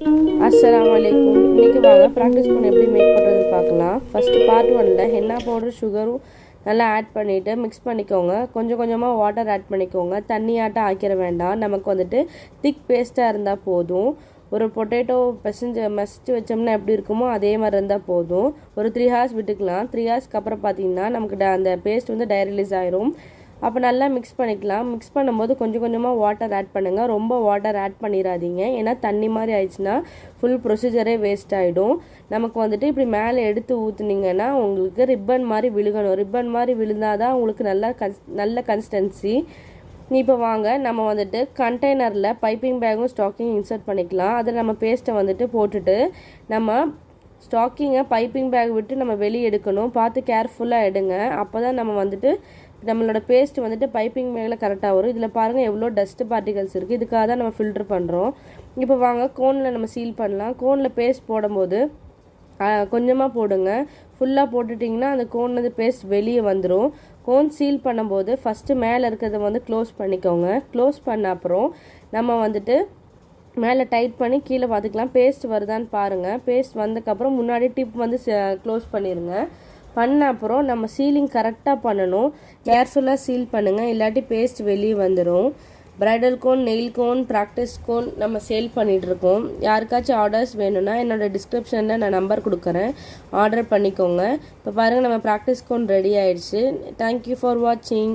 அஸ்ஸலாமு அலைக்கும். இன்றைக்கி வாங்க ப்ராக்டிஸ் பண்ண எப்படி மேக் பண்ணுறதுன்னு பார்க்கலாம். ஃபஸ்ட்டு பார்ட் 1ல் ஹென்னா பவுடர் சுகரும் நல்லா ஆட் பண்ணிவிட்டு மிக்ஸ் பண்ணிக்கோங்க. கொஞ்சம் கொஞ்சமாக வாட்டர் ஆட் பண்ணிக்கோங்க. தண்ணியாட்டம் ஆக்கிட வேண்டாம். நமக்கு வந்துட்டு திக் பேஸ்ட்டாக இருந்தால் போதும். ஒரு பொட்டேட்டோ மசிச்சு வச்சோம்னா எப்படி இருக்குமோ அதே மாதிரி இருந்தால் போதும். ஒரு 3 ஹார்ஸ் விட்டுக்கலாம். 3 ஹார்ஸ்க்கு அப்புறம் பார்த்தீங்கன்னா நமக்கு அந்த பேஸ்ட் வந்து டைரிலீஸ் ஆயிரும். அப்போ நல்லா மிக்ஸ் பண்ணிக்கலாம். மிக்ஸ் பண்ணும்போது கொஞ்சம் கொஞ்சமாக வாட்டர் ஆட் பண்ணுங்கள். ரொம்ப வாட்டர் ஆட் பண்ணிடாதீங்க. ஏன்னா தண்ணி மாதிரி ஆயிடுச்சுன்னா ஃபுல் ப்ரொசீஜரே வேஸ்ட் ஆகிடும். நமக்கு வந்துட்டு இப்படி மேலே எடுத்து ஊற்றுனீங்கன்னா உங்களுக்கு ரிப்பன் மாதிரி விழுகணும். ரிப்பன் மாதிரி விழுந்தால் தான் உங்களுக்கு நல்ல கன்சிஸ்டன்சி. இப்போ வாங்க நம்ம வந்துட்டு கண்டெய்னரில் பைப்பிங் பேக்கும் ஸ்டாக்கிங் இன்சர்ட் பண்ணிக்கலாம். அதில் நம்ம பேஸ்ட்டை வந்துட்டு போட்டுட்டு நம்ம ஸ்டாக்கிங்கை பைப்பிங் பேக் விட்டு நம்ம வெளியே எடுக்கணும். பார்த்து கேர்ஃபுல்லாக எடுங்க. அப்போ தான் நம்ம வந்துட்டு நம்மளோட பேஸ்ட் வந்துட்டு பைப்பிங் பேக்கில் கரெக்டாக வரும். இதில் பாருங்கள் எவ்வளோ டஸ்ட்டு பார்ட்டிகல்ஸ் இருக்குது. இதுக்காக தான் நம்ம ஃபில்ட்ரு பண்ணுறோம். இப்போ வாங்க கோனில் நம்ம சீல் பண்ணலாம். கோனில் பேஸ்ட் போடும்போது கொஞ்சமாக போடுங்க. ஃபுல்லாக போட்டுட்டிங்கன்னா அந்த கோன்லேருந்து பேஸ்ட் வெளியே வந்துடும். கோன் சீல் பண்ணும்போது ஃபஸ்ட்டு மேலே இருக்கிறத வந்து க்ளோஸ் பண்ணிக்கோங்க. க்ளோஸ் பண்ண அப்புறம் நம்ம வந்துட்டு மேலே டைட் பண்ணி கீழே பார்த்துக்கலாம். பேஸ்ட் வருதான்னு பாருங்கள். பேஸ்ட் வந்ததுக்கப்புறம் முன்னாடி டிப் வந்து க்ளோஸ் பண்ணிடுங்க. பண்ண அப்புறம் நம்ம சீலிங் கரெக்டாக பண்ணணும். கேர்ஃபுல்லாக சீல் பண்ணுங்கள், இல்லாட்டி பேஸ்ட் வெளியே வந்துடும். Bridal cone, nail cone, practice cone நம்ம சேல் பண்ணிகிட்ருக்கோம். யாருக்காச்சும் ஆர்டர்ஸ் வேணும்னா என்னோடய டிஸ்கிரிப்ஷனில் நான் நம்பர் கொடுக்குறேன், ஆர்டர் பண்ணிக்கோங்க. இப்போ பாருங்கள் நம்ம ப்ராக்டிஸ் கோன் ரெடி ஆயிடுச்சு. தேங்க்யூ ஃபார் வாட்சிங்.